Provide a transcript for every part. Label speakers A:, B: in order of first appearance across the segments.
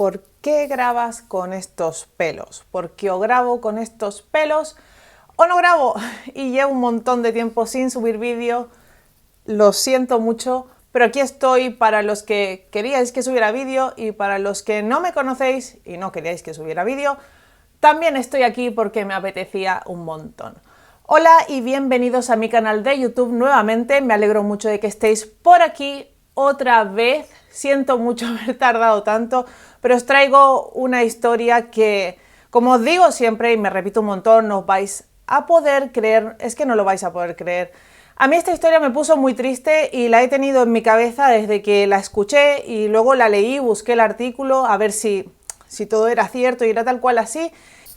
A: ¿por qué grabas con estos pelos? Porque o grabo con estos pelos o no grabo. Y llevo un montón de tiempo sin subir vídeo, lo siento mucho, pero aquí estoy para los que queríais que subiera vídeo y para los que no me conocéis y no queríais que subiera vídeo, también estoy aquí porque me apetecía un montón. Hola y bienvenidos a mi canal de YouTube nuevamente, me alegro mucho de que estéis por aquí otra vez. Siento mucho haber tardado tanto, pero os traigo una historia que, como os digo siempre y me repito un montón, no os vais a poder creer, es que no lo vais a poder creer. A mí esta historia me puso muy triste y la he tenido en mi cabeza desde que la escuché y luego la leí, busqué el artículo a ver si todo era cierto y era tal cual así.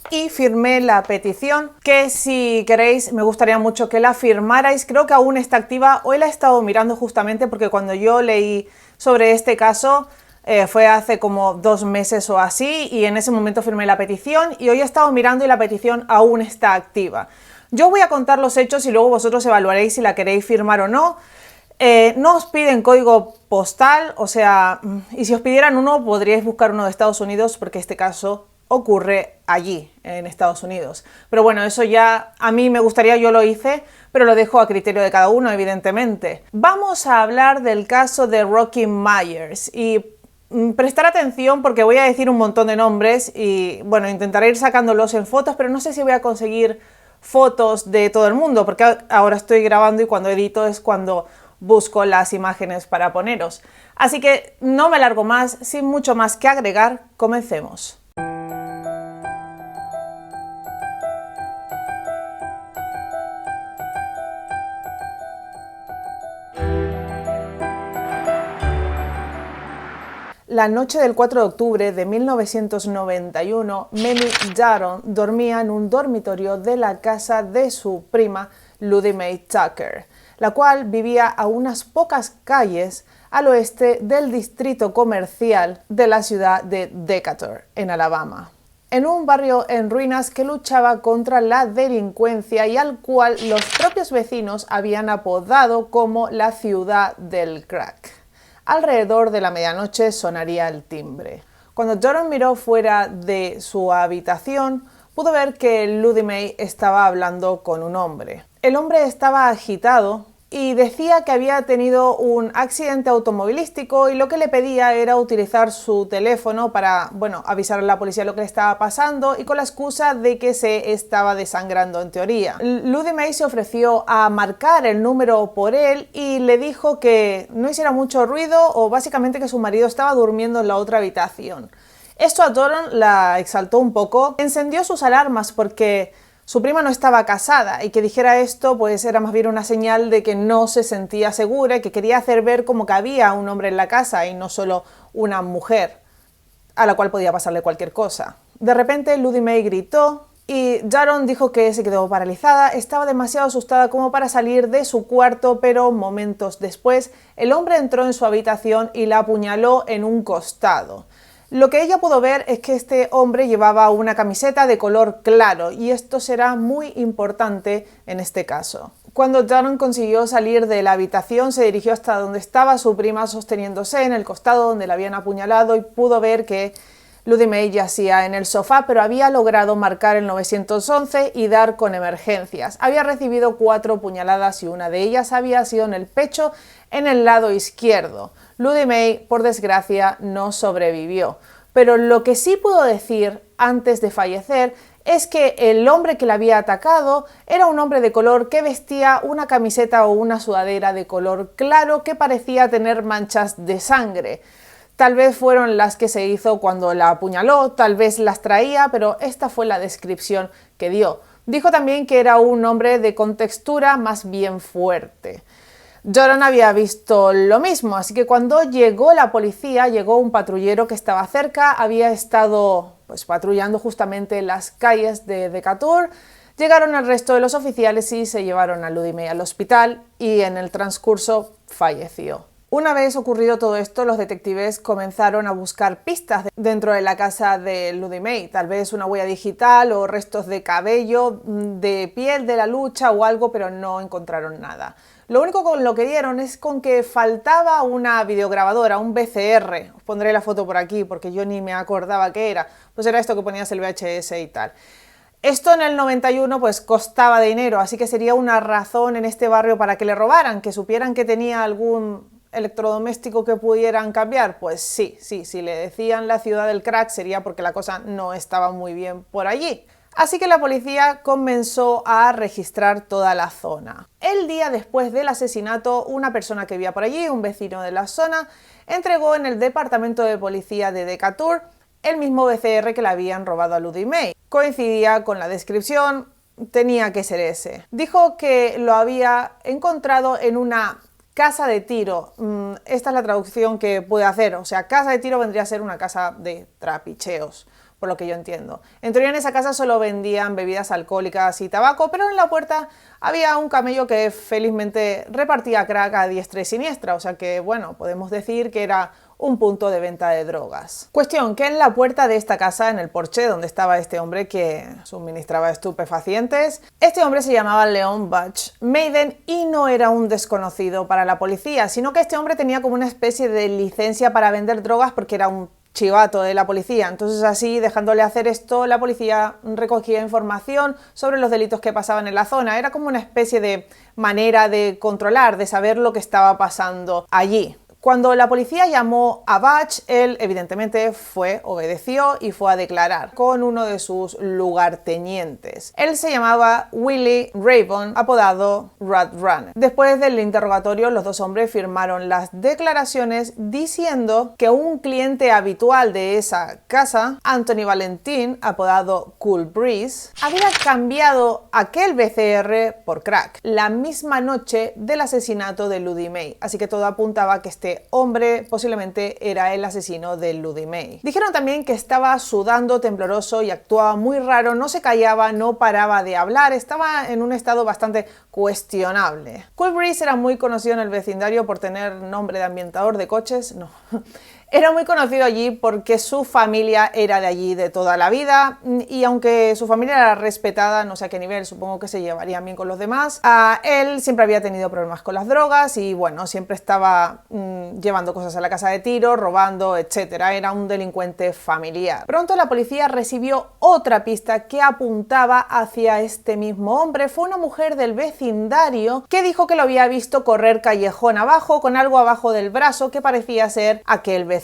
A: Y firmé la petición, que si queréis me gustaría mucho que la firmarais. Creo que aún está activa, hoy la he estado mirando justamente porque cuando yo leí sobre este caso fue hace como 2 meses o así y en ese momento firmé la petición y hoy he estado mirando y la petición aún está activa. Yo voy a contar los hechos y luego vosotros evaluaréis si la queréis firmar o no. No os piden código postal, o sea, y si os pidieran uno podríais buscar uno de Estados Unidos porque este caso ocurre allí, en Estados Unidos. Pero bueno, eso ya a mí me gustaría, yo lo hice, pero lo dejo a criterio de cada uno, evidentemente. Vamos a hablar del caso de Rocky Myers y prestar atención porque voy a decir un montón de nombres y bueno, intentaré ir sacándolos en fotos, pero no sé si voy a conseguir fotos de todo el mundo porque ahora estoy grabando y cuando edito es cuando busco las imágenes para poneros. Así que no me alargo más, sin mucho más que agregar, comencemos. La noche del 4 de octubre de 1991, Mamie Jaron dormía en un dormitorio de la casa de su prima Ludie Mae Tucker, la cual vivía a unas pocas calles al oeste del distrito comercial de la ciudad de Decatur, en Alabama, en un barrio en ruinas que luchaba contra la delincuencia y al cual los propios vecinos habían apodado como la ciudad del crack. Alrededor de la medianoche sonaría el timbre. Cuando Jaron miró fuera de su habitación, pudo ver que Ludie Mae estaba hablando con un hombre. El hombre estaba agitado y decía que había tenido un accidente automovilístico y lo que le pedía era utilizar su teléfono para, avisar a la policía lo que le estaba pasando y con la excusa de que se estaba desangrando en teoría. Ludie Mae se ofreció a marcar el número por él y le dijo que no hiciera mucho ruido o básicamente que su marido estaba durmiendo en la otra habitación. Esto a Jaron la exaltó un poco, encendió sus alarmas porque su prima no estaba casada y que dijera esto pues era más bien una señal de que no se sentía segura y que quería hacer ver como que había un hombre en la casa y no solo una mujer a la cual podía pasarle cualquier cosa. De repente Ludie Mae gritó y Jaron dijo que se quedó paralizada, estaba demasiado asustada como para salir de su cuarto, pero momentos después el hombre entró en su habitación y la apuñaló en un costado. Lo que ella pudo ver es que este hombre llevaba una camiseta de color claro y esto será muy importante en este caso. Cuando Jaron consiguió salir de la habitación se dirigió hasta donde estaba su prima sosteniéndose en el costado donde la habían apuñalado y pudo ver que Ludie Mae yacía en el sofá, pero había logrado marcar el 911 y dar con emergencias. Había recibido 4 puñaladas y una de ellas había sido en el pecho en el lado izquierdo. Ludie Mae, por desgracia, no sobrevivió. Pero lo que sí pudo decir antes de fallecer es que el hombre que la había atacado era un hombre de color que vestía una camiseta o una sudadera de color claro que parecía tener manchas de sangre. Tal vez fueron las que se hizo cuando la apuñaló, tal vez las traía, pero esta fue la descripción que dio. Dijo también que era un hombre de contextura más bien fuerte. Jaron había visto lo mismo, así que cuando llegó la policía, llegó un patrullero que estaba cerca, había estado patrullando justamente las calles de Decatur. Llegaron el resto de los oficiales y se llevaron a Ludie Mae al hospital y en el transcurso falleció. Una vez ocurrido todo esto, los detectives comenzaron a buscar pistas dentro de la casa de Ludie Mae, tal vez una huella digital o restos de cabello, de piel de la lucha o algo, pero no encontraron nada. Lo único con lo que dieron es con que faltaba una videograbadora, un VCR. Os pondré la foto por aquí porque yo ni me acordaba qué era. Pues era esto que ponías el VHS y tal. Esto en el 91 pues costaba dinero, así que sería una razón en este barrio para que le robaran, que supieran que tenía algún electrodoméstico que pudieran cambiar. Pues sí, si le decían la ciudad del crack sería porque la cosa no estaba muy bien por allí. Así que la policía comenzó a registrar toda la zona. El día después del asesinato, una persona que vivía por allí, un vecino de la zona, entregó en el departamento de policía de Decatur el mismo VCR que le habían robado a Ludie Mae. Coincidía con la descripción, tenía que ser ese. Dijo que lo había encontrado en una casa de tiro. Esta es la traducción que pude hacer. O sea, casa de tiro vendría a ser una casa de trapicheos, por lo que yo entiendo. En teoría en esa casa solo vendían bebidas alcohólicas y tabaco, pero en la puerta había un camello que felizmente repartía crack a diestra y siniestra, o sea que, bueno, podemos decir que era un punto de venta de drogas. Cuestión, que en la puerta de esta casa, en el porche donde estaba este hombre que suministraba estupefacientes, este hombre se llamaba Leon Butch Maiden y no era un desconocido para la policía, sino que este hombre tenía como una especie de licencia para vender drogas porque era un chivato de la policía. Entonces así, dejándole hacer esto, la policía recogía información sobre los delitos que pasaban en la zona. Era como una especie de manera de controlar, de saber lo que estaba pasando allí. Cuando la policía llamó a Butch, él evidentemente obedeció y fue a declarar con uno de sus lugartenientes. Él se llamaba Willie Raybon, apodado Roadrunner. Después del interrogatorio, los dos hombres firmaron las declaraciones diciendo que un cliente habitual de esa casa, Anthony Valentin, apodado Cool Breeze, había cambiado aquel VCR por crack la misma noche del asesinato de Ludie Mae. Así que todo apuntaba a que este hombre posiblemente era el asesino de Ludie Mae. Dijeron también que estaba sudando tembloroso y actuaba muy raro, no se callaba, no paraba de hablar, estaba en un estado bastante cuestionable. Cool Breeze era muy conocido en el vecindario por tener nombre de ambientador de coches, no. Era muy conocido allí porque su familia era de allí de toda la vida y aunque su familia era respetada, no sé a qué nivel, supongo que se llevarían bien con los demás, él siempre había tenido problemas con las drogas y bueno, siempre estaba llevando cosas a la casa de tiro, robando, etc. Era un delincuente familiar. Pronto la policía recibió otra pista que apuntaba hacia este mismo hombre. Fue una mujer del vecindario que dijo que lo había visto correr callejón abajo con algo abajo del brazo que parecía ser aquel VCR.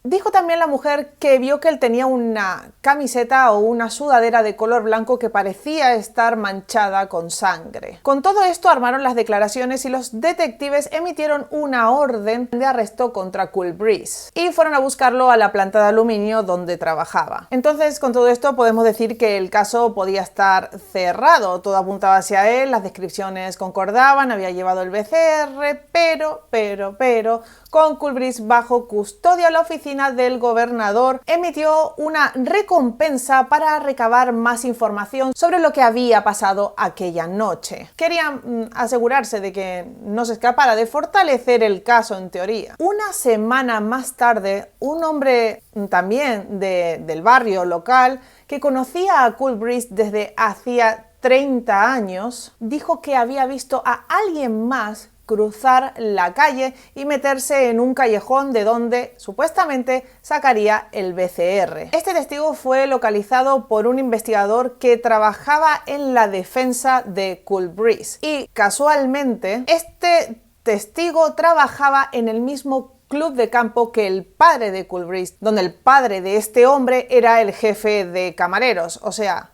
A: Dijo también la mujer que vio que él tenía una camiseta o una sudadera de color blanco que parecía estar manchada con sangre. Con todo esto armaron las declaraciones y los detectives emitieron una orden de arresto contra Cool Breeze y fueron a buscarlo a la planta de aluminio donde trabajaba. Entonces, con todo esto podemos decir que el caso podía estar cerrado, todo apuntaba hacia él, las descripciones concordaban, había llevado el VCR, pero con Cool Breeze bajo custodia, la oficina del gobernador emitió una recompensa para recabar más información sobre lo que había pasado aquella noche. Querían asegurarse de que no se escapara, de fortalecer el caso en teoría. Una semana más tarde, un hombre también del barrio local que conocía a Cool Breeze desde hacía 30 años, dijo que había visto a alguien más cruzar la calle y meterse en un callejón de donde supuestamente sacaría el VCR. Este testigo fue localizado por un investigador que trabajaba en la defensa de Cool Breeze y casualmente este testigo trabajaba en el mismo club de campo que el padre de Cool Breeze, donde el padre de este hombre era el jefe de camareros, o sea,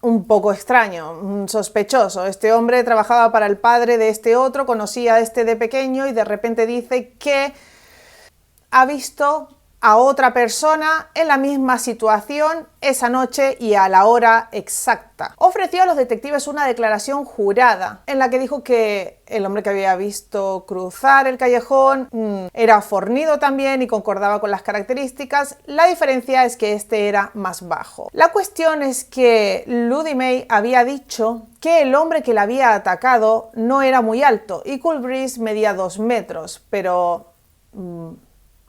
A: un poco extraño, sospechoso. Este hombre trabajaba para el padre de este otro, conocía a este de pequeño y de repente dice que ha visto a otra persona en la misma situación esa noche y a la hora exacta. Ofreció a los detectives una declaración jurada en la que dijo que el hombre que había visto cruzar el callejón era fornido también y concordaba con las características. La diferencia es que este era más bajo. La cuestión es que Ludie Mae había dicho que el hombre que la había atacado no era muy alto y Cool Breeze medía 2 metros, pero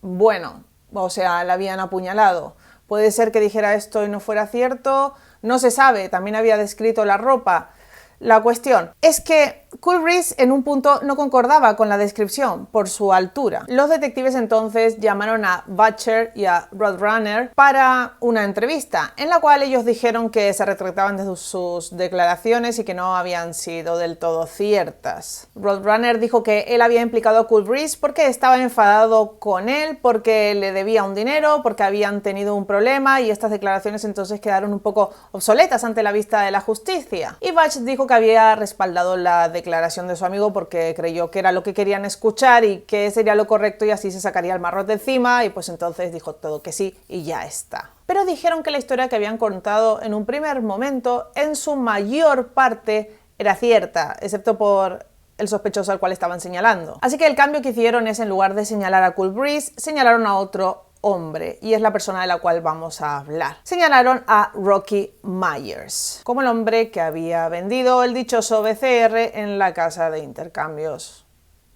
A: bueno, o sea, la habían apuñalado. Puede ser que dijera esto y no fuera cierto, no se sabe, también había descrito la ropa. La cuestión es que Cool Breeze en un punto no concordaba con la descripción por su altura. Los detectives entonces llamaron a Butcher y a Roadrunner para una entrevista, en la cual ellos dijeron que se retractaban de sus declaraciones y que no habían sido del todo ciertas. Roadrunner dijo que él había implicado a Cool Breeze porque estaba enfadado con él, porque le debía un dinero, porque habían tenido un problema y estas declaraciones entonces quedaron un poco obsoletas ante la vista de la justicia. Y Butch dijo que había respaldado la declaración de su amigo porque creyó que era lo que querían escuchar y que sería lo correcto y así se sacaría el marrón de encima, y pues entonces dijo todo que sí y ya está. Pero dijeron que la historia que habían contado en un primer momento en su mayor parte era cierta, excepto por el sospechoso al cual estaban señalando. Así que el cambio que hicieron es, en lugar de señalar a Cool Breeze, señalaron a otro hombre, y es la persona de la cual vamos a hablar. Señalaron a Rocky Myers como el hombre que había vendido el dichoso BCR en la casa de intercambios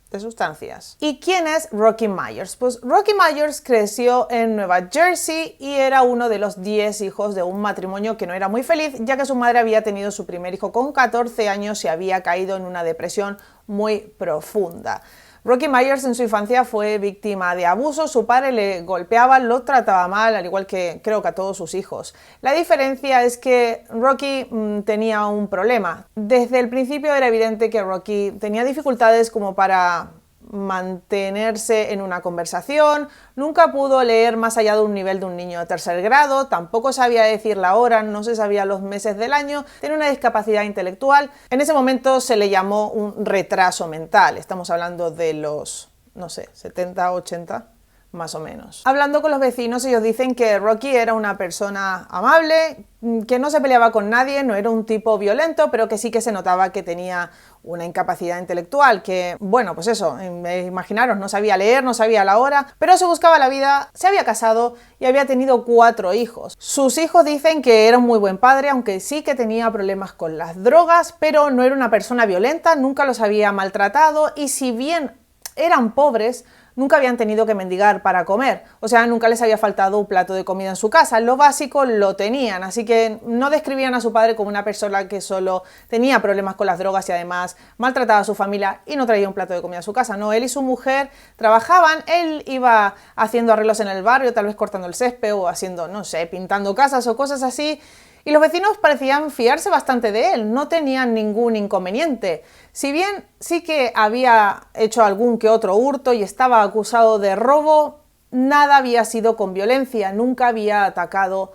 A: de sustancias. ¿Y quién es Rocky Myers? Pues Rocky Myers creció en Nueva Jersey y era uno de los 10 hijos de un matrimonio que no era muy feliz, ya que su madre había tenido su primer hijo con 14 años y había caído en una depresión muy profunda. Rocky Myers en su infancia fue víctima de abuso, su padre le golpeaba, lo trataba mal, al igual que creo que a todos sus hijos. La diferencia es que Rocky tenía un problema. Desde el principio era evidente que Rocky tenía dificultades como para mantenerse en una conversación, nunca pudo leer más allá de un nivel de un niño de 3er grado, tampoco sabía decir la hora, no se sabía los meses del año, tenía una discapacidad intelectual. En ese momento se le llamó un retraso mental, estamos hablando de los, no sé, 70, 80... más o menos. Hablando con los vecinos, ellos dicen que Rocky era una persona amable, que no se peleaba con nadie, no era un tipo violento, pero que sí que se notaba que tenía una incapacidad intelectual, que, bueno, pues eso, imaginaros, no sabía leer, no sabía la hora, pero se buscaba la vida, se había casado y había tenido 4 hijos. Sus hijos dicen que era un muy buen padre, aunque sí que tenía problemas con las drogas, pero no era una persona violenta, nunca los había maltratado, y si bien eran pobres, nunca habían tenido que mendigar para comer, o sea, nunca les había faltado un plato de comida en su casa, lo básico lo tenían, así que no describían a su padre como una persona que solo tenía problemas con las drogas y además maltrataba a su familia y no traía un plato de comida a su casa. No, él y su mujer trabajaban, él iba haciendo arreglos en el barrio, tal vez cortando el césped o haciendo, no sé, pintando casas o cosas así, y los vecinos parecían fiarse bastante de él, no tenían ningún inconveniente. Si bien sí que había hecho algún que otro hurto y estaba acusado de robo, nada había sido con violencia, nunca había atacado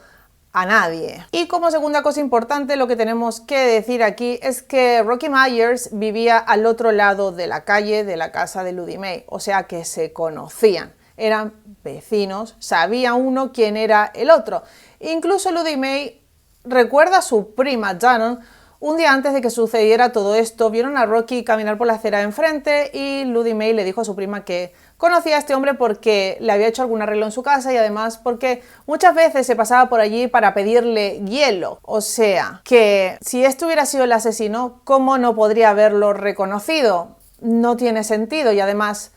A: a nadie. Y como segunda cosa importante, lo que tenemos que decir aquí es que Rocky Myers vivía al otro lado de la calle de la casa de Ludie Mae, o sea que se conocían, eran vecinos, sabía uno quién era el otro. Incluso Ludie Mae recuerda a su prima Shannon. Un día antes de que sucediera todo esto, vieron a Rocky caminar por la acera de enfrente y Ludie Mae le dijo a su prima que conocía a este hombre porque le había hecho algún arreglo en su casa y además porque muchas veces se pasaba por allí para pedirle hielo. O sea, que si este hubiera sido el asesino, ¿cómo no podría haberlo reconocido? No tiene sentido. Y además,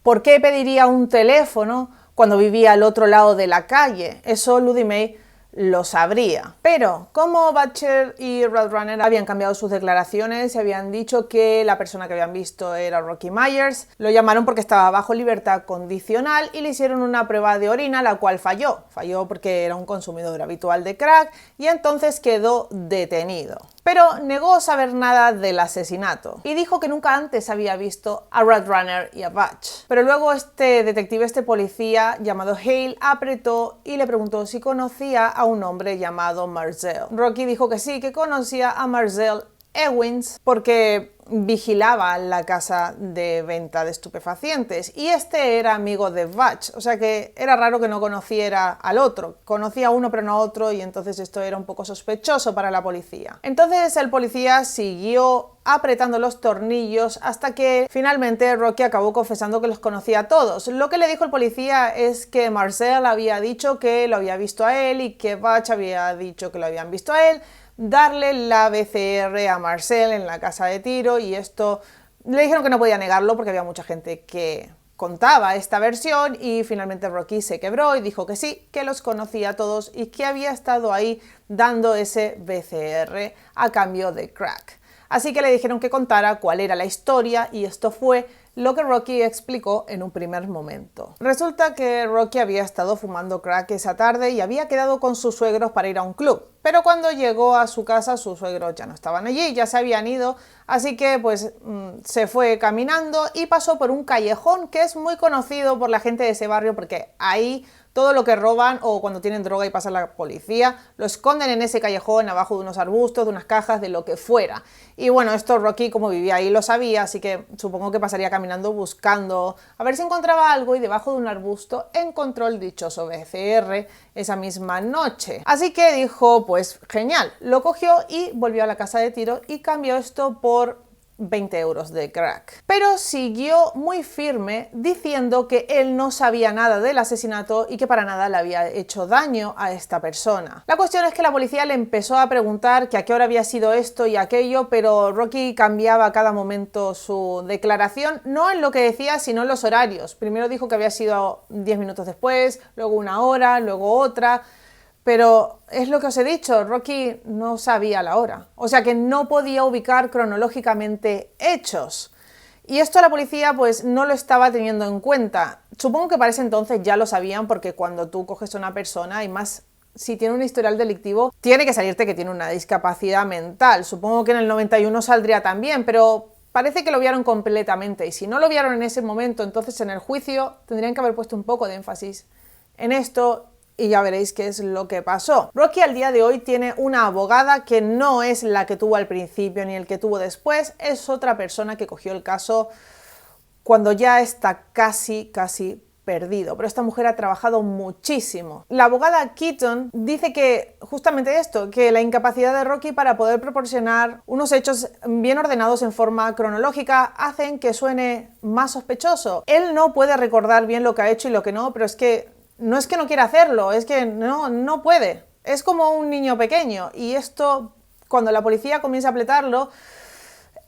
A: ¿por qué pediría un teléfono cuando vivía al otro lado de la calle? Eso Ludie Mae lo sabría. Pero como Butcher y Roadrunner habían cambiado sus declaraciones y habían dicho que la persona que habían visto era Rocky Myers, lo llamaron porque estaba bajo libertad condicional y le hicieron una prueba de orina, la cual falló. Falló porque era un consumidor habitual de crack y entonces quedó detenido. Pero negó saber nada del asesinato y dijo que nunca antes había visto a Roadrunner y a Butch. Pero luego este detective, este policía llamado Hale, apretó y le preguntó si conocía a un hombre llamado Marcel. Rocky dijo que sí, que conocía a Marcel Ewins porque vigilaba la casa de venta de estupefacientes y este era amigo de Butch, o sea que era raro que no conociera al otro, conocía a uno pero no a otro y entonces esto era un poco sospechoso para la policía. Entonces el policía siguió apretando los tornillos hasta que finalmente Rocky acabó confesando que los conocía a todos. Lo que le dijo el policía es que Marcel había dicho que lo había visto a él y que Butch había dicho que lo habían visto a él, darle la BCR a Marcel en la casa de tiro y esto le dijeron que no podía negarlo porque había mucha gente que contaba esta versión y finalmente Rocky se quebró y dijo que sí, que los conocía a todos y que había estado ahí dando ese BCR a cambio de crack. Así que le dijeron que contara cuál era la historia y esto fue lo que Rocky explicó en un primer momento. Resulta que Rocky había estado fumando crack esa tarde y había quedado con sus suegros para ir a un club, pero cuando llegó a su casa sus suegros ya no estaban allí, ya se habían ido, así que pues se fue caminando y pasó por un callejón que es muy conocido por la gente de ese barrio porque ahí todo lo que roban o cuando tienen droga y pasa la policía, lo esconden en ese callejón, abajo de unos arbustos, de unas cajas, de lo que fuera. Y bueno, esto Rocky, como vivía ahí, lo sabía, así que supongo que pasaría caminando buscando a ver si encontraba algo y debajo de un arbusto encontró el dichoso BCR esa misma noche. Así que dijo, pues genial, lo cogió y volvió a la casa de tiro y cambió esto por 20 euros de crack. Pero siguió muy firme diciendo que él no sabía nada del asesinato y que para nada le había hecho daño a esta persona. La cuestión es que la policía le empezó a preguntar que a qué hora había sido esto y aquello, pero Rocky cambiaba a cada momento su declaración, no en lo que decía, sino en los horarios. Primero dijo que había sido 10 minutos después, luego una hora, luego otra. Pero es lo que os he dicho, Rocky no sabía la hora, o sea que no podía ubicar cronológicamente hechos. Y esto la policía pues no lo estaba teniendo en cuenta. Supongo que para ese entonces ya lo sabían porque cuando tú coges a una persona y más si tiene un historial delictivo, tiene que salirte que tiene una discapacidad mental. Supongo que en el 91 saldría también, pero parece que lo vieron completamente y si no lo vieron en ese momento, entonces en el juicio tendrían que haber puesto un poco de énfasis en esto. Y ya veréis qué es lo que pasó. Rocky al día de hoy tiene una abogada que no es la que tuvo al principio ni el que tuvo después, es otra persona que cogió el caso cuando ya está casi perdido, pero esta mujer ha trabajado muchísimo. La abogada Keaton dice que justamente esto, que la incapacidad de Rocky para poder proporcionar unos hechos bien ordenados en forma cronológica hacen que suene más sospechoso. Él no puede recordar bien lo que ha hecho y lo que no, pero es que no quiera hacerlo, es que no puede. Es como un niño pequeño y esto, cuando la policía comienza a apretarlo,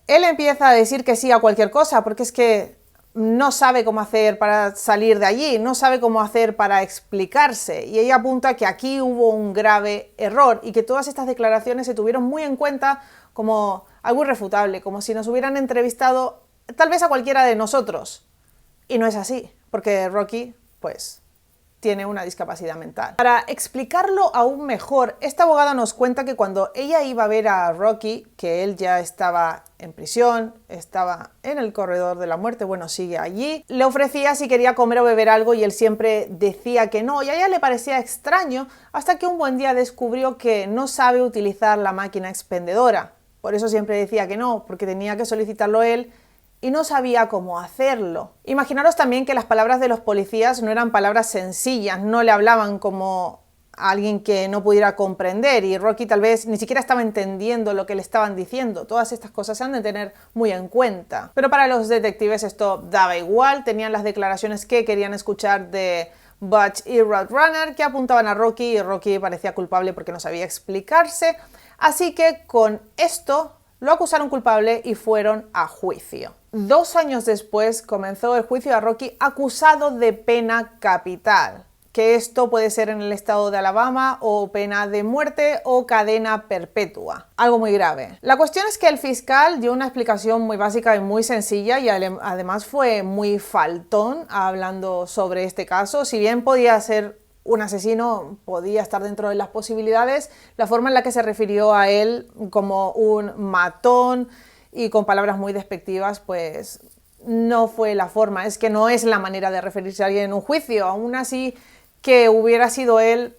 A: él empieza a decir que sí a cualquier cosa porque es que no sabe cómo hacer para salir de allí, no sabe cómo hacer para explicarse y ella apunta que aquí hubo un grave error y que todas estas declaraciones se tuvieron muy en cuenta como algo irrefutable, como si nos hubieran entrevistado tal vez a cualquiera de nosotros. Y no es así, porque Rocky, pues, tiene una discapacidad mental. Para explicarlo aún mejor, esta abogada nos cuenta que cuando ella iba a ver a Rocky, que él ya estaba en prisión, estaba en el corredor de la muerte, bueno, sigue allí, le ofrecía si quería comer o beber algo y él siempre decía que no, y a ella le parecía extraño hasta que un buen día descubrió que no sabe utilizar la máquina expendedora. Por eso siempre decía que no, porque tenía que solicitarlo él y no sabía cómo hacerlo. Imaginaros también que las palabras de los policías no eran palabras sencillas, no le hablaban como a alguien que no pudiera comprender y Rocky tal vez ni siquiera estaba entendiendo lo que le estaban diciendo. Todas estas cosas se han de tener muy en cuenta. Pero para los detectives esto daba igual, tenían las declaraciones que querían escuchar de Butch y Roadrunner que apuntaban a Rocky y Rocky parecía culpable porque no sabía explicarse. Así que con esto lo acusaron culpable y fueron a juicio. 2 años después comenzó el juicio a Rocky acusado de pena capital, que esto puede ser en el estado de Alabama o pena de muerte o cadena perpetua, algo muy grave. La cuestión es que el fiscal dio una explicación muy básica y muy sencilla y además fue muy faltón hablando sobre este caso. Si bien podía ser un asesino, podía estar dentro de las posibilidades, la forma en la que se refirió a él como un matón y con palabras muy despectivas, pues no fue la forma, es que no es la manera de referirse a alguien en un juicio, aún así que hubiera sido él,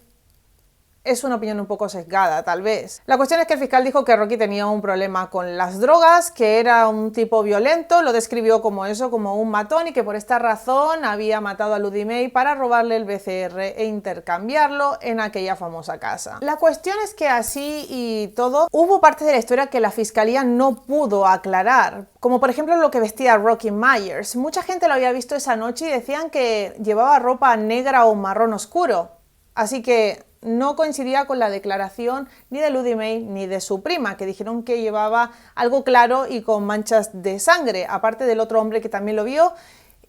A: es una opinión un poco sesgada, tal vez. La cuestión es que el fiscal dijo que Rocky tenía un problema con las drogas, que era un tipo violento, lo describió como eso, como un matón, y que por esta razón había matado a Ludie Mae para robarle el BCR e intercambiarlo en aquella famosa casa. La cuestión es que así y todo, hubo partes de la historia que la fiscalía no pudo aclarar, como por ejemplo lo que vestía Rocky Myers. Mucha gente lo había visto esa noche y decían que llevaba ropa negra o marrón oscuro, así que no coincidía con la declaración ni de Ludie Mae ni de su prima, que dijeron que llevaba algo claro y con manchas de sangre, aparte del otro hombre que también lo vio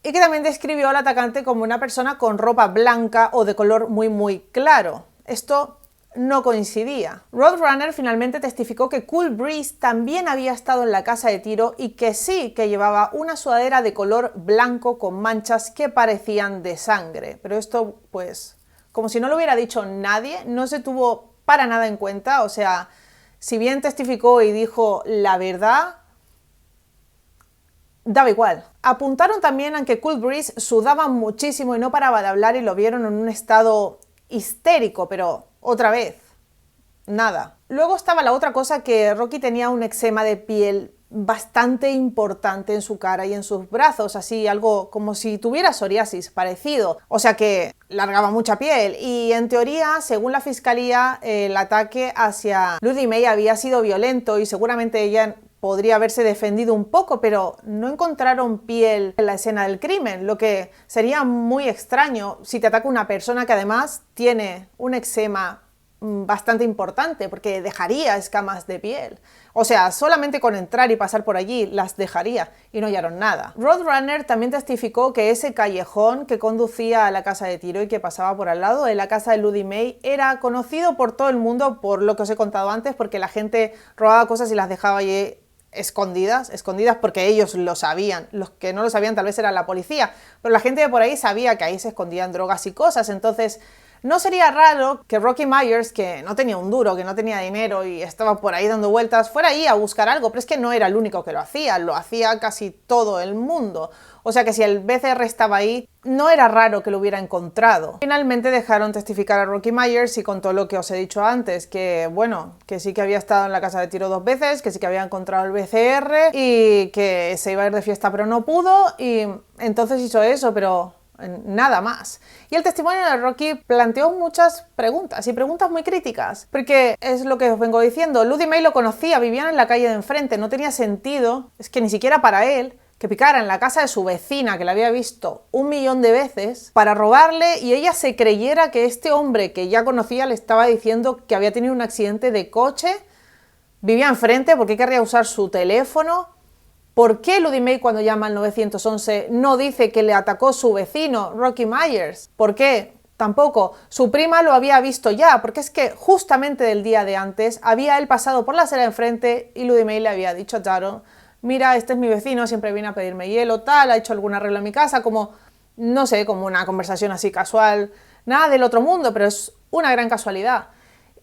A: y que también describió al atacante como una persona con ropa blanca o de color muy claro. Esto no coincidía. Roadrunner finalmente testificó que Cool Breeze también había estado en la casa de tiro y que sí que llevaba una sudadera de color blanco con manchas que parecían de sangre, pero esto pues como si no lo hubiera dicho nadie, no se tuvo para nada en cuenta, o sea, si bien testificó y dijo la verdad, daba igual. Apuntaron también a que Cool Breeze sudaba muchísimo y no paraba de hablar y lo vieron en un estado histérico, pero otra vez, nada. Luego estaba la otra cosa, que Rocky tenía un eczema de piel bastante importante en su cara y en sus brazos, así algo como si tuviera psoriasis, parecido, o sea que largaba mucha piel y en teoría, según la fiscalía, el ataque hacia Ludie Mae había sido violento y seguramente ella podría haberse defendido un poco, pero no encontraron piel en la escena del crimen, lo que sería muy extraño si te ataca una persona que además tiene un eczema bastante importante, porque dejaría escamas de piel. O sea, solamente con entrar y pasar por allí las dejaría y no hallaron nada. Roadrunner también testificó que ese callejón que conducía a la casa de tiro y que pasaba por al lado de la casa de Ludie Mae era conocido por todo el mundo, por lo que os he contado antes, porque la gente robaba cosas y las dejaba allí escondidas porque ellos lo sabían. Los que no lo sabían tal vez era la policía, pero la gente de por ahí sabía que ahí se escondían drogas y cosas, entonces no sería raro que Rocky Myers, que no tenía un duro, que no tenía dinero y estaba por ahí dando vueltas, fuera ahí a buscar algo, pero es que no era el único que lo hacía casi todo el mundo. O sea que si el BCR estaba ahí, no era raro que lo hubiera encontrado. Finalmente dejaron testificar a Rocky Myers y contó lo que os he dicho antes, que bueno, que sí que había estado en la casa de tiro 2 veces, que sí que había encontrado el BCR y que se iba a ir de fiesta pero no pudo y entonces hizo eso, pero nada más. Y el testimonio de Rocky planteó muchas preguntas, y preguntas muy críticas, porque es lo que os vengo diciendo, Ludie Mae lo conocía, vivían en la calle de enfrente, no tenía sentido, es que ni siquiera para él, que picara en la casa de su vecina, que la había visto 1.000.000 de veces, para robarle y ella se creyera que este hombre que ya conocía le estaba diciendo que había tenido un accidente de coche, vivía enfrente, ¿por qué querría usar su teléfono? ¿Por qué Ludie Mae cuando llama al 911 no dice que le atacó su vecino, Rocky Myers? ¿Por qué? Tampoco. Su prima lo había visto ya, porque es que justamente del día de antes había él pasado por la acera de enfrente y Ludie Mae le había dicho a Sharon, mira, este es mi vecino, siempre viene a pedirme hielo, tal, ha hecho algún arreglo en mi casa, como, no sé, como una conversación así casual, nada del otro mundo, pero es una gran casualidad.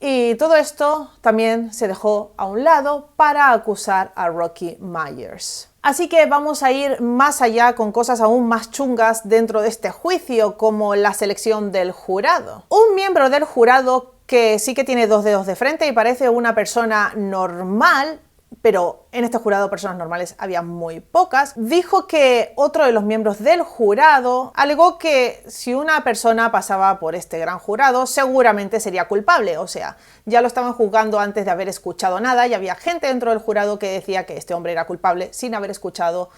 A: Y todo esto también se dejó a un lado para acusar a Rocky Myers. Así que vamos a ir más allá con cosas aún más chungas dentro de este juicio, como la selección del jurado. Un miembro del jurado que sí que tiene 2 dedos de frente y parece una persona normal, pero en este jurado personas normales había muy pocas, dijo que otro de los miembros del jurado alegó que si una persona pasaba por este gran jurado seguramente sería culpable, o sea, ya lo estaban juzgando antes de haber escuchado nada y había gente dentro del jurado que decía que este hombre era culpable sin haber escuchado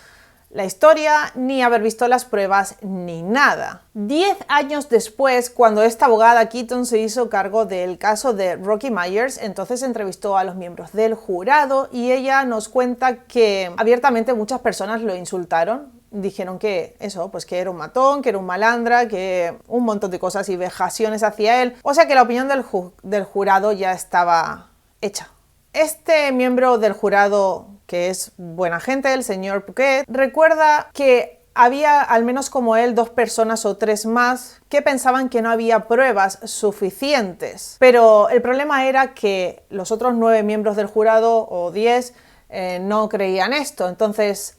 A: la historia, ni haber visto las pruebas, ni nada. 10 años después, cuando esta abogada Keaton se hizo cargo del caso de Rocky Myers, entonces entrevistó a los miembros del jurado y ella nos cuenta que abiertamente muchas personas lo insultaron. Dijeron que eso, pues que era un matón, que era un malandra, que un montón de cosas y vejaciones hacia él. O sea que la opinión del jurado ya estaba hecha. Este miembro del jurado, que es buena gente, el señor Puckett, recuerda que había al menos como él 2 personas o 3 más que pensaban que no había pruebas suficientes. Pero el problema era que los otros 9 miembros del jurado, o 10, no creían esto. Entonces,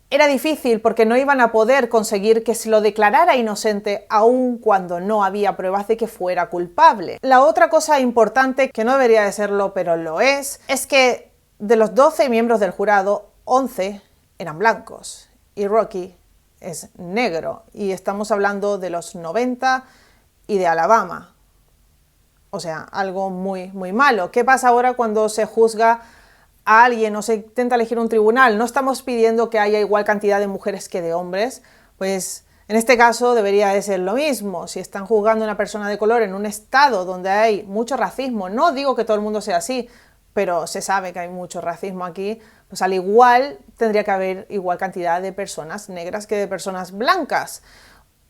A: Era difícil porque no iban a poder conseguir que se lo declarara inocente aun cuando no había pruebas de que fuera culpable. La otra cosa importante, que no debería de serlo pero lo es que de los 12 miembros del jurado, 11 eran blancos y Rocky es negro y estamos hablando de los 90 y de Alabama. O sea, algo muy, muy malo. ¿Qué pasa ahora cuando se juzga a alguien o se intenta elegir un tribunal? No estamos pidiendo que haya igual cantidad de mujeres que de hombres, pues en este caso debería de ser lo mismo. Si están juzgando a una persona de color en un estado donde hay mucho racismo, no digo que todo el mundo sea así, pero se sabe que hay mucho racismo aquí, pues al igual tendría que haber igual cantidad de personas negras que de personas blancas.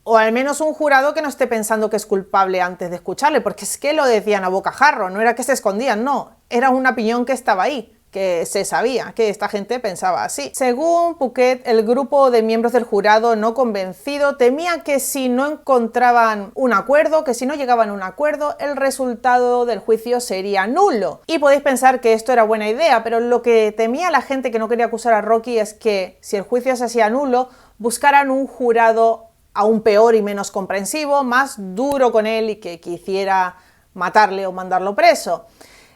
A: O al menos un jurado que no esté pensando que es culpable antes de escucharle, porque es que lo decían a bocajarro, no era que se escondían, no, era una opinión que estaba ahí, que se sabía que esta gente pensaba así. Según Puckett, el grupo de miembros del jurado no convencido temía que si no encontraban un acuerdo, que si no llegaban a un acuerdo, el resultado del juicio sería nulo. Y podéis pensar que esto era buena idea, pero lo que temía la gente que no quería acusar a Rocky es que si el juicio se hacía nulo, buscaran un jurado aún peor y menos comprensivo, más duro con él y que quisiera matarle o mandarlo preso.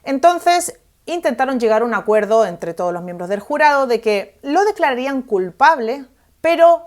A: Entonces intentaron llegar a un acuerdo entre todos los miembros del jurado de que lo declararían culpable, pero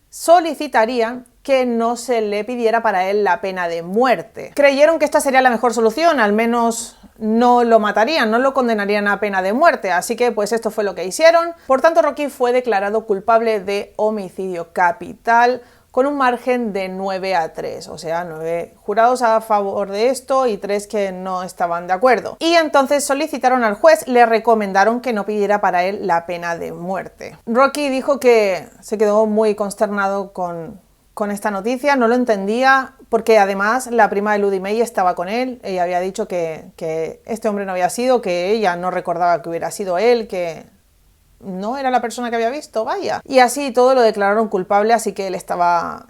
A: solicitarían que no se le pidiera para él la pena de muerte. Creyeron que esta sería la mejor solución, al menos no lo matarían, no lo condenarían a pena de muerte, así que pues esto fue lo que hicieron. Por tanto, Rocky fue declarado culpable de homicidio capital con un margen de 9-3, o sea, 9 jurados a favor de esto y 3 que no estaban de acuerdo. Y entonces solicitaron al juez, le recomendaron que no pidiera para él la pena de muerte. Rocky dijo que se quedó muy consternado con esta noticia, no lo entendía, porque además la prima de Ludie Mae estaba con él, ella había dicho que este hombre no había sido, que ella no recordaba que hubiera sido él, que no era la persona que había visto, vaya. Y así todo lo declararon culpable, así que él estaba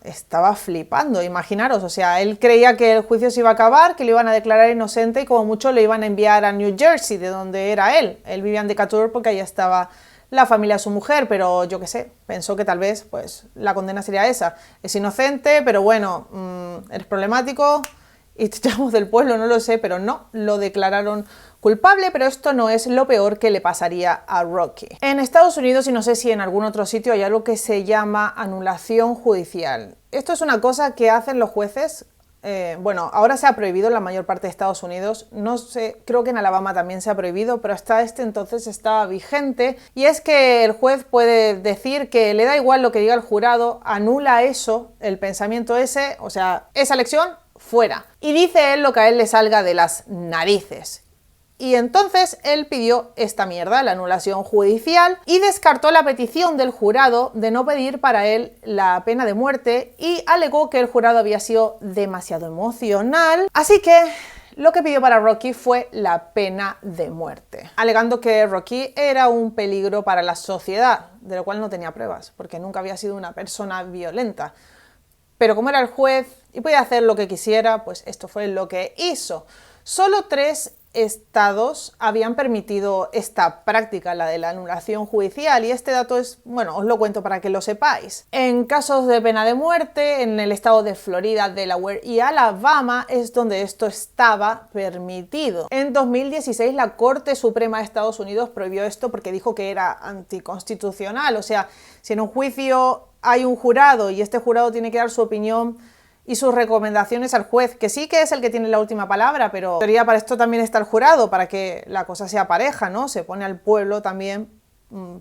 A: flipando, imaginaros, o sea, él creía que el juicio se iba a acabar, que lo iban a declarar inocente y como mucho lo iban a enviar a New Jersey, de donde era él. Él vivía en Decatur porque ahí estaba la familia de su mujer, pero yo qué sé, pensó que tal vez pues la condena sería esa. Es inocente, pero bueno, eres problemático y te echamos del pueblo, no lo sé, pero no, lo declararon culpable, pero esto no es lo peor que le pasaría a Rocky. En Estados Unidos, y no sé si en algún otro sitio, hay algo que se llama anulación judicial. Esto es una cosa que hacen los jueces. Bueno, ahora se ha prohibido en la mayor parte de Estados Unidos, no sé, creo que en Alabama también se ha prohibido, pero hasta entonces está vigente, y es que el juez puede decir que le da igual lo que diga el jurado, anula eso, el pensamiento ese, o sea, esa elección, fuera. Y dice él lo que a él le salga de las narices. Y entonces él pidió esta mierda, la anulación judicial, y descartó la petición del jurado de no pedir para él la pena de muerte y alegó que el jurado había sido demasiado emocional, así que lo que pidió para Rocky fue la pena de muerte, alegando que Rocky era un peligro para la sociedad, de lo cual no tenía pruebas, porque nunca había sido una persona violenta. Pero como era el juez y podía hacer lo que quisiera, pues esto fue lo que hizo. Solo 3 estados habían permitido esta práctica, la de la anulación judicial, y este dato es, bueno, os lo cuento para que lo sepáis. En casos de pena de muerte, en el estado de Florida, Delaware y Alabama es donde esto estaba permitido. En 2016 la Corte Suprema de Estados Unidos prohibió esto porque dijo que era anticonstitucional, o sea, si en un juicio hay un jurado y este jurado tiene que dar su opinión y sus recomendaciones al juez, que sí que es el que tiene la última palabra, pero en teoría para esto también está el jurado, para que la cosa sea pareja, ¿no? Se pone al pueblo también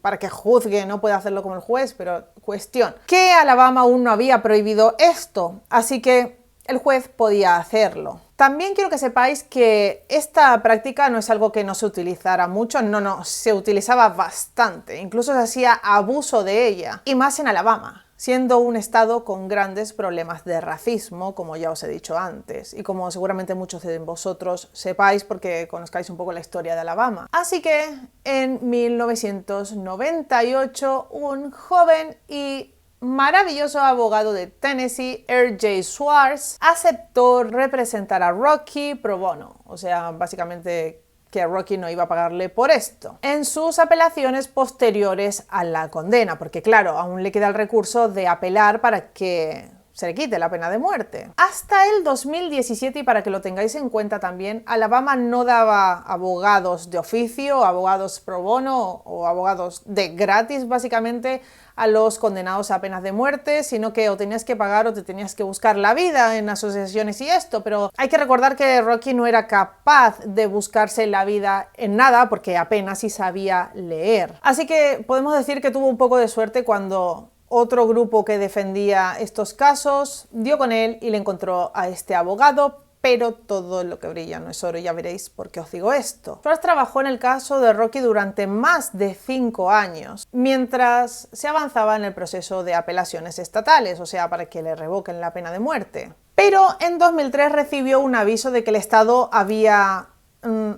A: para que juzgue, no puede hacerlo como el juez, pero cuestión. Que Alabama aún no había prohibido esto, así que el juez podía hacerlo. También quiero que sepáis que esta práctica no es algo que no se utilizara mucho, no, se utilizaba bastante, incluso se hacía abuso de ella, y más en Alabama, siendo un estado con grandes problemas de racismo, como ya os he dicho antes, y como seguramente muchos de vosotros sepáis porque conozcáis un poco la historia de Alabama. Así que en 1998 un joven y maravilloso abogado de Tennessee, R.J. Swartz, aceptó representar a Rocky pro bono, o sea, básicamente que Rocky no iba a pagarle por esto en sus apelaciones posteriores a la condena, porque claro, aún le queda el recurso de apelar para que se le quite la pena de muerte. Hasta el 2017, y para que lo tengáis en cuenta también, Alabama no daba abogados de oficio, abogados pro bono o abogados de gratis básicamente a los condenados a penas de muerte, sino que o tenías que pagar o te tenías que buscar la vida en asociaciones y esto, pero hay que recordar que Rocky no era capaz de buscarse la vida en nada porque apenas si sabía leer. Así que podemos decir que tuvo un poco de suerte cuando otro grupo que defendía estos casos dio con él y le encontró a este abogado, pero todo lo que brilla no es oro, ya veréis por qué os digo esto. Schwartz trabajó en el caso de Rocky durante más de 5 años, mientras se avanzaba en el proceso de apelaciones estatales, o sea, para que le revoquen la pena de muerte. Pero en 2003 recibió un aviso de que el Estado había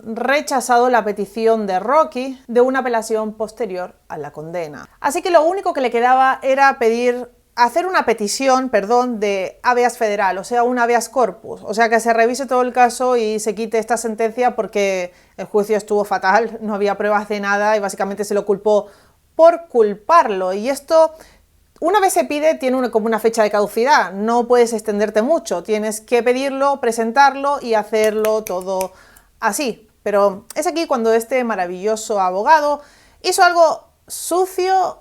A: rechazado la petición de Rocky de una apelación posterior a la condena. Así que lo único que le quedaba era hacer una petición, de habeas federal, o sea, un habeas corpus, o sea, que se revise todo el caso y se quite esta sentencia porque el juicio estuvo fatal, no había pruebas de nada y básicamente se lo culpó por culparlo. Y esto, una vez se pide, tiene como una fecha de caducidad, no puedes extenderte mucho, tienes que pedirlo, presentarlo y hacerlo todo así. Pero es aquí cuando este maravilloso abogado hizo algo sucio,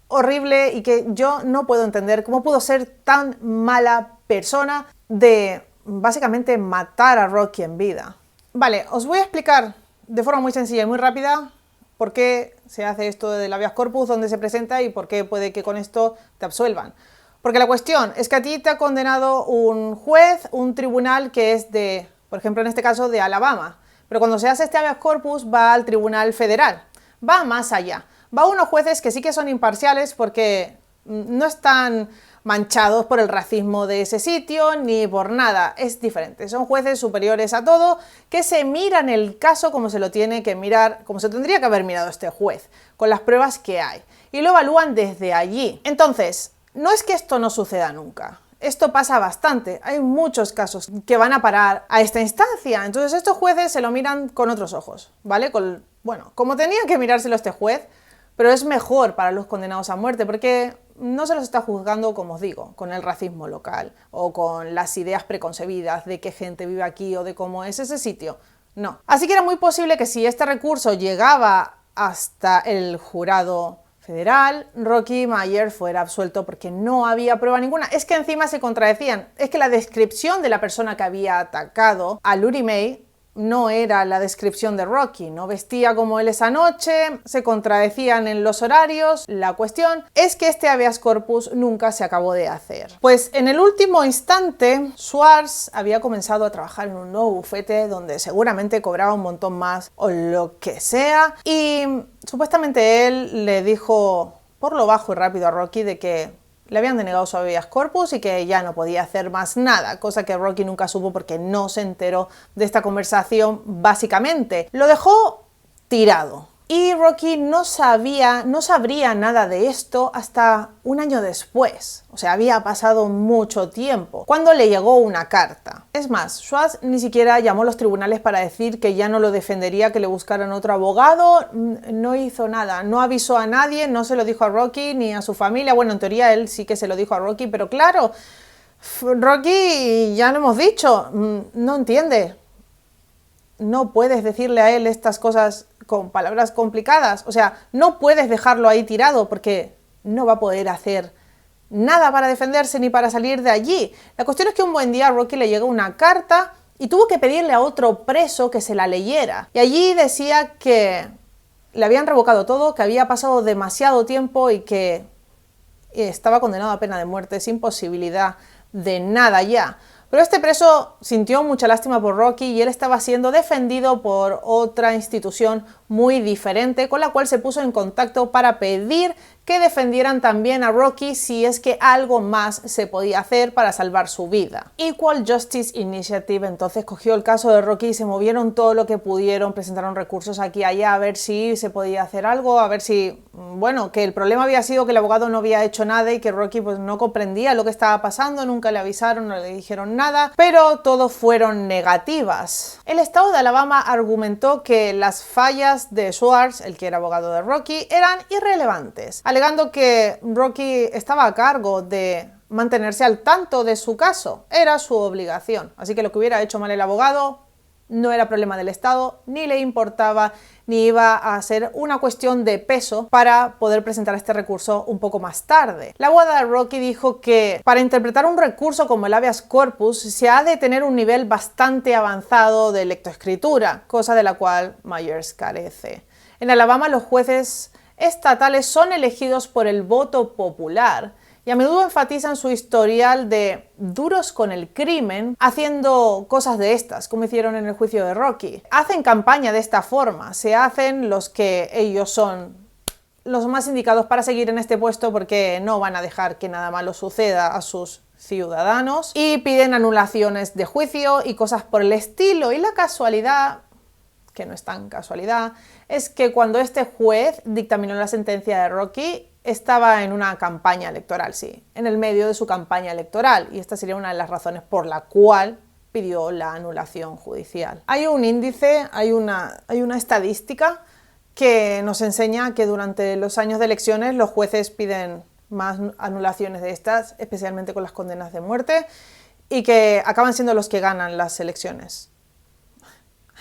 A: horrible y que yo no puedo entender cómo pudo ser tan mala persona de básicamente matar a Rocky en vida. Vale, os voy a explicar de forma muy sencilla y muy rápida por qué se hace esto del habeas corpus, dónde se presenta y por qué puede que con esto te absuelvan. Porque la cuestión es que a ti te ha condenado un juez, un tribunal que es de, por ejemplo en este caso, de Alabama. Pero cuando se hace este habeas corpus va al tribunal federal, va más allá. Va a unos jueces que sí que son imparciales porque no están manchados por el racismo de ese sitio ni por nada, es diferente. Son jueces superiores a todo que se miran el caso como se lo tiene que mirar, como se tendría que haber mirado este juez, con las pruebas que hay, y lo evalúan desde allí. Entonces, no es que esto no suceda nunca. Esto pasa bastante, hay muchos casos que van a parar a esta instancia, entonces estos jueces se lo miran con otros ojos, ¿vale? Bueno, como tenía que mirárselo este juez, pero es mejor para los condenados a muerte porque no se los está juzgando, como os digo, con el racismo local o con las ideas preconcebidas de qué gente vive aquí o de cómo es ese sitio. No. Así que era muy posible que si este recurso llegaba hasta el jurado federal, Rocky Mayer fuera absuelto porque no había prueba ninguna. Es que encima se contradecían. Es que la descripción de la persona que había atacado a Ludie Mae no era la descripción de Rocky, no vestía como él esa noche, se contradecían en los horarios. La cuestión es que este habeas corpus nunca se acabó de hacer. Pues en el último instante, Schwartz había comenzado a trabajar en un nuevo bufete donde seguramente cobraba un montón más o lo que sea, y supuestamente él le dijo por lo bajo y rápido a Rocky de que le habían denegado su habeas corpus y que ya no podía hacer más nada, cosa que Rocky nunca supo porque no se enteró de esta conversación básicamente. Lo dejó tirado. Y Rocky no sabría nada de esto hasta un año después. O sea, había pasado mucho tiempo, cuando le llegó una carta. Es más, Schwartz ni siquiera llamó a los tribunales para decir que ya no lo defendería, que le buscaran otro abogado. No hizo nada, no avisó a nadie, no se lo dijo a Rocky ni a su familia. Bueno, en teoría él sí que se lo dijo a Rocky, pero claro, Rocky, ya lo hemos dicho, no entiende. No puedes decirle a él estas cosas con palabras complicadas, o sea, no puedes dejarlo ahí tirado porque no va a poder hacer nada para defenderse ni para salir de allí. La cuestión es que un buen día a Rocky le llegó una carta y tuvo que pedirle a otro preso que se la leyera. Y allí decía que le habían revocado todo, que había pasado demasiado tiempo y que estaba condenado a pena de muerte sin posibilidad de nada ya. Pero este preso sintió mucha lástima por Rocky y él estaba siendo defendido por otra institución muy diferente, con la cual se puso en contacto para pedir que defendieran también a Rocky si es que algo más se podía hacer para salvar su vida. Equal Justice Initiative entonces cogió el caso de Rocky y se movieron todo lo que pudieron, presentaron recursos aquí y allá a ver si se podía hacer algo, a ver si, bueno, que el problema había sido que el abogado no había hecho nada y que Rocky pues no comprendía lo que estaba pasando, nunca le avisaron, no le dijeron nada, pero todos fueron negativas. El estado de Alabama argumentó que las fallas de Schwartz, el que era abogado de Rocky, eran irrelevantes, alegando que Rocky estaba a cargo de mantenerse al tanto de su caso, era su obligación, así que lo que hubiera hecho mal el abogado no era problema del Estado, ni le importaba, ni iba a ser una cuestión de peso para poder presentar este recurso un poco más tarde. La abogada de Rocky dijo que para interpretar un recurso como el habeas corpus se ha de tener un nivel bastante avanzado de lectoescritura, cosa de la cual Myers carece. En Alabama los jueces estatales son elegidos por el voto popular y a menudo enfatizan su historial de duros con el crimen haciendo cosas de estas, como hicieron en el juicio de Rocky. Hacen campaña de esta forma, se hacen los que ellos son los más indicados para seguir en este puesto porque no van a dejar que nada malo suceda a sus ciudadanos y piden anulaciones de juicio y cosas por el estilo. Y la casualidad, que no es tan casualidad, es que cuando este juez dictaminó la sentencia de Rocky, estaba en una campaña electoral, sí, en el medio de su campaña electoral, y esta sería una de las razones por la cual pidió la anulación judicial. Hay un índice, hay una estadística que nos enseña que durante los años de elecciones los jueces piden más anulaciones de estas, especialmente con las condenas de muerte, y que acaban siendo los que ganan las elecciones.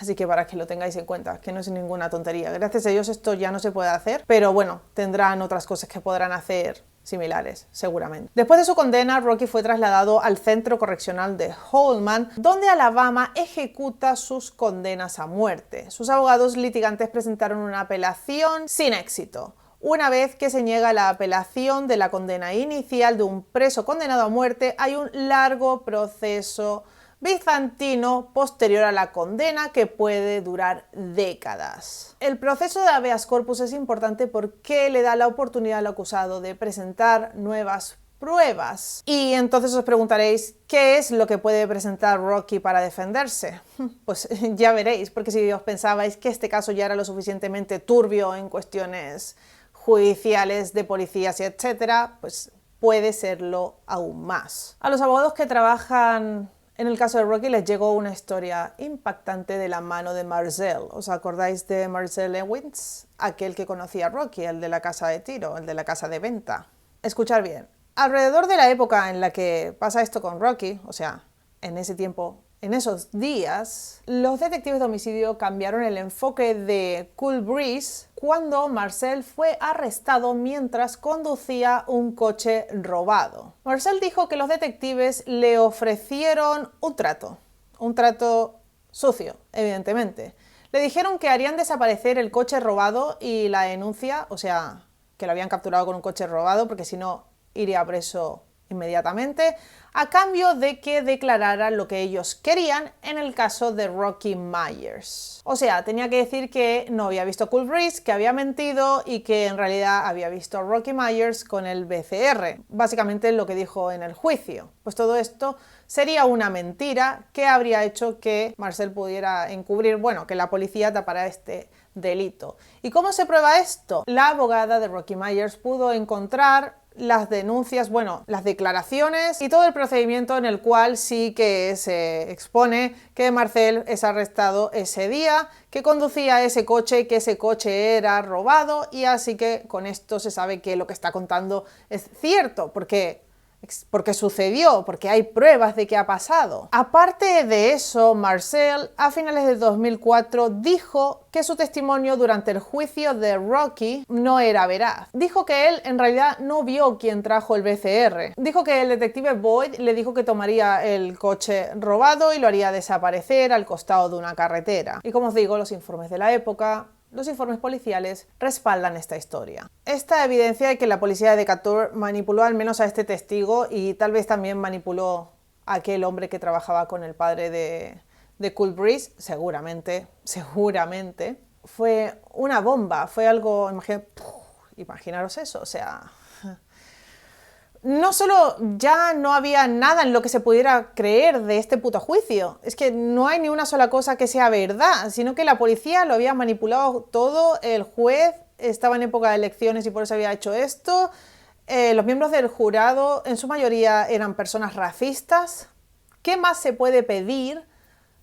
A: Así que para que lo tengáis en cuenta, que no es ninguna tontería. Gracias a Dios esto ya no se puede hacer, pero bueno, tendrán otras cosas que podrán hacer similares, seguramente. Después de su condena, Rocky fue trasladado al centro correccional de Holman, donde Alabama ejecuta sus condenas a muerte. Sus abogados litigantes presentaron una apelación sin éxito. Una vez que se niega la apelación de la condena inicial de un preso condenado a muerte, hay un largo proceso bizantino posterior a la condena que puede durar décadas. El proceso de habeas corpus es importante porque le da la oportunidad al acusado de presentar nuevas pruebas. Y entonces os preguntaréis, ¿qué es lo que puede presentar Rocky para defenderse? Pues ya veréis, porque si os pensabais que este caso ya era lo suficientemente turbio en cuestiones judiciales, de policías y etcétera, pues puede serlo aún más. A los abogados que trabajan en el caso de Rocky les llegó una historia impactante de la mano de Marcel. ¿Os acordáis de Marcel Ewins? Aquel que conocía a Rocky, el de la casa de tiro, el de la casa de venta. Escuchad bien. Alrededor de la época en la que pasa esto con Rocky, o sea, en ese tiempo, en esos días, los detectives de homicidio cambiaron el enfoque de Cool Breeze cuando Marcel fue arrestado mientras conducía un coche robado. Marcel dijo que los detectives le ofrecieron un trato sucio, evidentemente. Le dijeron que harían desaparecer el coche robado y la denuncia, o sea, que lo habían capturado con un coche robado porque si no iría preso inmediatamente, a cambio de que declarara lo que ellos querían en el caso de Rocky Myers. O sea, tenía que decir que no había visto Cool Breeze, que había mentido y que en realidad había visto a Rocky Myers con el BCR. Básicamente lo que dijo en el juicio. Pues todo esto sería una mentira que habría hecho que Marcel pudiera encubrir, bueno, que la policía tapara este delito. ¿Y cómo se prueba esto? La abogada de Rocky Myers pudo encontrar las denuncias, bueno, las declaraciones y todo el procedimiento en el cual sí que se expone que Marcel es arrestado ese día, que conducía ese coche, que ese coche era robado y así que con esto se sabe que lo que está contando es cierto, porque sucedió, porque hay pruebas de que ha pasado. Aparte de eso, Marcel a finales de 2004 dijo que su testimonio durante el juicio de Rocky no era veraz. Dijo que él en realidad no vio quién trajo el BCR. Dijo que el detective Boyd le dijo que tomaría el coche robado y lo haría desaparecer al costado de una carretera. Y como os digo, los informes de la época, los informes policiales respaldan esta historia. Esta evidencia de que la policía de Decatur manipuló al menos a este testigo y tal vez también manipuló a aquel hombre que trabajaba con el padre de Cool Breeze, seguramente, fue una bomba, fue algo, imagínate, imaginaros eso, o sea... No solo ya no había nada en lo que se pudiera creer de este puto juicio, es que no hay ni una sola cosa que sea verdad, sino que la policía lo había manipulado todo, el juez estaba en época de elecciones y por eso había hecho esto, los miembros del jurado en su mayoría eran personas racistas. ¿Qué más se puede pedir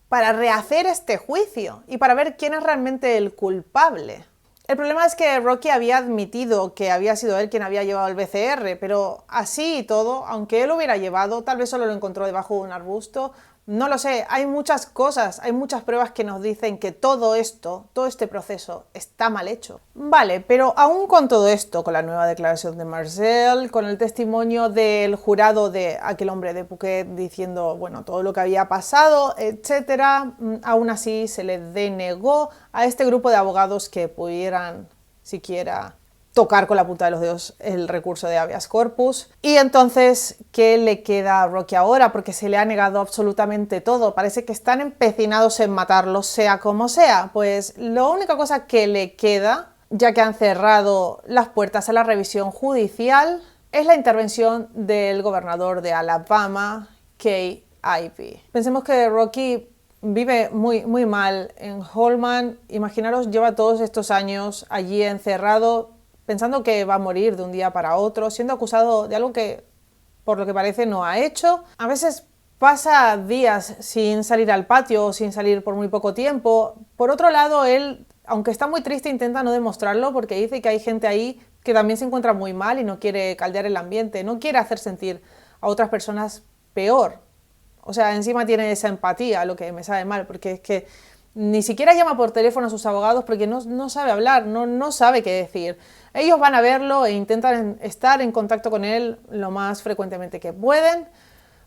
A: para rehacer este juicio y para ver quién es realmente el culpable? El problema es que Rocky había admitido que había sido él quien había llevado el BCR, pero así y todo, aunque él lo hubiera llevado, tal vez solo lo encontró debajo de un arbusto, no lo sé, hay muchas cosas, hay muchas pruebas que nos dicen que todo esto, todo este proceso está mal hecho. Vale, pero aún con todo esto, con la nueva declaración de Marcel, con el testimonio del jurado de aquel hombre de Phuket diciendo, bueno, todo lo que había pasado, etcétera, aún así se le denegó a este grupo de abogados que pudieran siquiera tocar con la punta de los dedos el recurso de habeas corpus. Y entonces, ¿qué le queda a Rocky ahora? Porque se le ha negado absolutamente todo. Parece que están empecinados en matarlo, sea como sea. Pues la única cosa que le queda, ya que han cerrado las puertas a la revisión judicial, es la intervención del gobernador de Alabama, Kay Ivey. Pensemos que Rocky vive muy mal en Holman. Imaginaros, lleva todos estos años allí encerrado, pensando que va a morir de un día para otro, siendo acusado de algo que, por lo que parece, no ha hecho. A veces pasa días sin salir al patio o sin salir por muy poco tiempo. Por otro lado, él, aunque está muy triste, intenta no demostrarlo porque dice que hay gente ahí que también se encuentra muy mal y no quiere caldear el ambiente, no quiere hacer sentir a otras personas peor. O sea, encima tiene esa empatía, lo que me sabe mal, porque es que ni siquiera llama por teléfono a sus abogados porque no sabe hablar, no sabe qué decir. Ellos van a verlo e intentan estar en contacto con él lo más frecuentemente que pueden,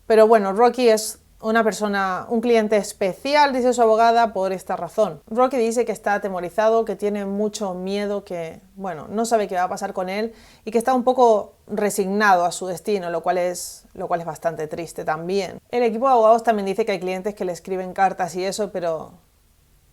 A: pero bueno, Rocky es una persona, un cliente especial, dice su abogada, por esta razón. Rocky dice que está atemorizado, que tiene mucho miedo, que, bueno, no sabe qué va a pasar con él y que está un poco resignado a su destino, lo cual es bastante triste también. El equipo de abogados también dice que hay clientes que le escriben cartas y eso, pero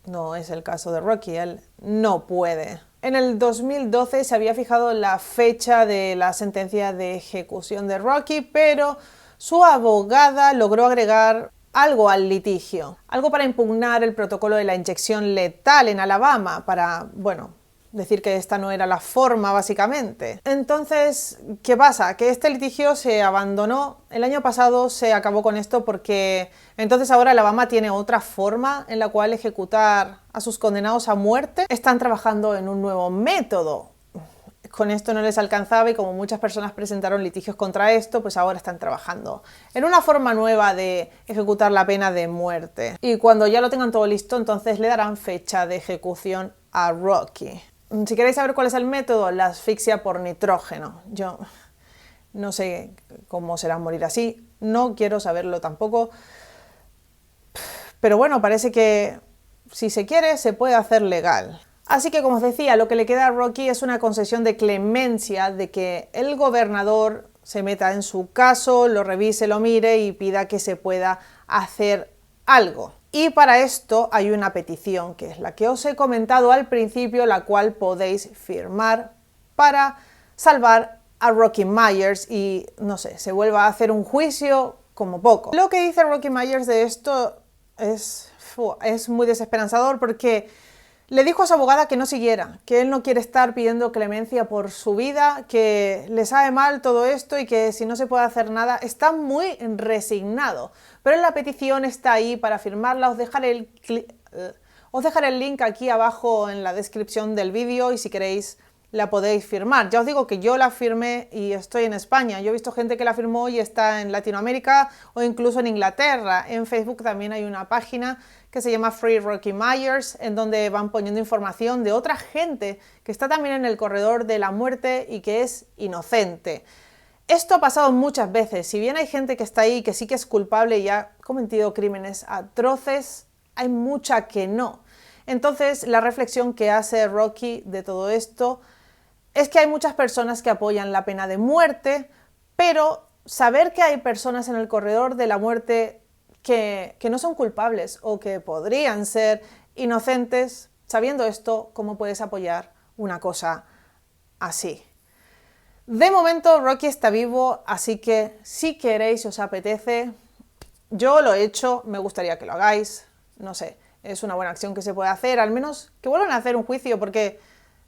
A: no es el caso de Rocky, él no puede. En el 2012 se había fijado la fecha de la sentencia de ejecución de Rocky, pero su abogada logró agregar algo al litigio, algo para impugnar el protocolo de la inyección letal en Alabama, para, bueno, decir que esta no era la forma, básicamente. Entonces, ¿qué pasa? Que este litigio se abandonó. El año pasado se acabó con esto porque entonces ahora Alabama tiene otra forma en la cual ejecutar a sus condenados a muerte. Están trabajando en un nuevo método. Con esto no les alcanzaba y como muchas personas presentaron litigios contra esto, pues ahora están trabajando en una forma nueva de ejecutar la pena de muerte. Y cuando ya lo tengan todo listo, entonces le darán fecha de ejecución a Rocky. Si queréis saber cuál es el método, la asfixia por nitrógeno. Yo no sé cómo será morir así, no quiero saberlo tampoco. Pero bueno, parece que si se quiere, se puede hacer legal. Así que, como os decía, lo que le queda a Rocky es una concesión de clemencia, de que el gobernador se meta en su caso, lo revise, lo mire y pida que se pueda hacer algo. Y para esto hay una petición, que es la que os he comentado al principio, la cual podéis firmar para salvar a Rocky Myers y, no sé, se vuelva a hacer un juicio como poco. Lo que dice Rocky Myers de esto es muy desesperanzador porque le dijo a su abogada que no siguiera, que él no quiere estar pidiendo clemencia por su vida, que le sabe mal todo esto y que si no se puede hacer nada, está muy resignado. Pero en la petición está ahí para firmarla, os dejaré el link aquí abajo en la descripción del vídeo y si queréis la podéis firmar. Ya os digo que yo la firmé y estoy en España. Yo he visto gente que la firmó y está en Latinoamérica o incluso en Inglaterra. En Facebook también hay una página que se llama Free Rocky Myers, en donde van poniendo información de otra gente que está también en el corredor de la muerte y que es inocente. Esto ha pasado muchas veces. Si bien hay gente que está ahí que sí que es culpable y ha cometido crímenes atroces, hay mucha que no. Entonces, la reflexión que hace Rocky de todo esto es que hay muchas personas que apoyan la pena de muerte, pero saber que hay personas en el corredor de la muerte que no son culpables o que podrían ser inocentes, sabiendo esto, ¿cómo puedes apoyar una cosa así? De momento Rocky está vivo, así que si queréis, si os apetece, yo lo he hecho, me gustaría que lo hagáis, no sé, es una buena acción que se puede hacer, al menos que vuelvan a hacer un juicio, porque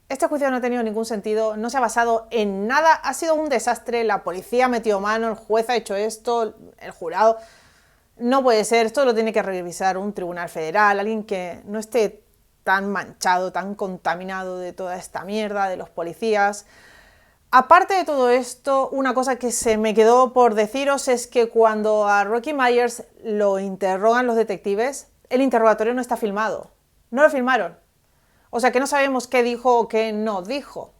A: este juicio no ha tenido ningún sentido, no se ha basado en nada, ha sido un desastre, la policía ha metido mano, el juez ha hecho esto, el jurado. No puede ser, esto lo tiene que revisar un tribunal federal, alguien que no esté tan manchado, tan contaminado de toda esta mierda, de los policías. Aparte de todo esto, una cosa que se me quedó por deciros es que cuando a Rocky Myers lo interrogan los detectives, el interrogatorio no está filmado. No lo filmaron. O sea que no sabemos qué dijo o qué no dijo.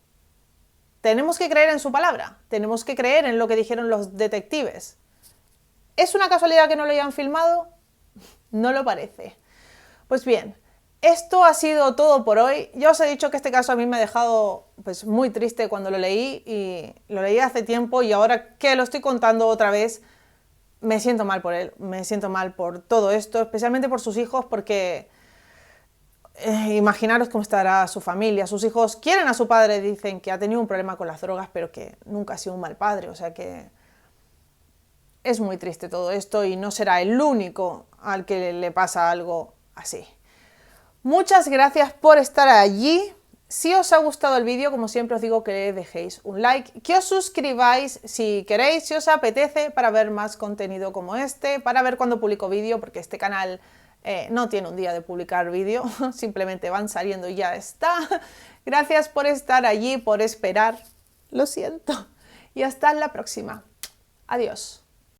A: Tenemos que creer en su palabra. Tenemos que creer en lo que dijeron los detectives. ¿Es una casualidad que no lo hayan filmado? No lo parece. Pues bien, esto ha sido todo por hoy. Ya os he dicho que este caso a mí me ha dejado pues, muy triste cuando lo leí, y lo leí hace tiempo, y ahora que lo estoy contando otra vez, me siento mal por él, me siento mal por todo esto, especialmente por sus hijos, porque imaginaros cómo estará su familia. Sus hijos quieren a su padre, dicen que ha tenido un problema con las drogas, pero que nunca ha sido un mal padre, o sea que es muy triste todo esto y no será el único al que le pasa algo así. Muchas gracias por estar allí. Si os ha gustado el vídeo, como siempre os digo que le dejéis un like, que os suscribáis si queréis, si os apetece, para ver más contenido como este, para ver cuando publico vídeo, porque este canal no tiene un día de publicar vídeo, simplemente van saliendo y ya está. Gracias por estar allí, por esperar, lo siento, y hasta la próxima. Adiós.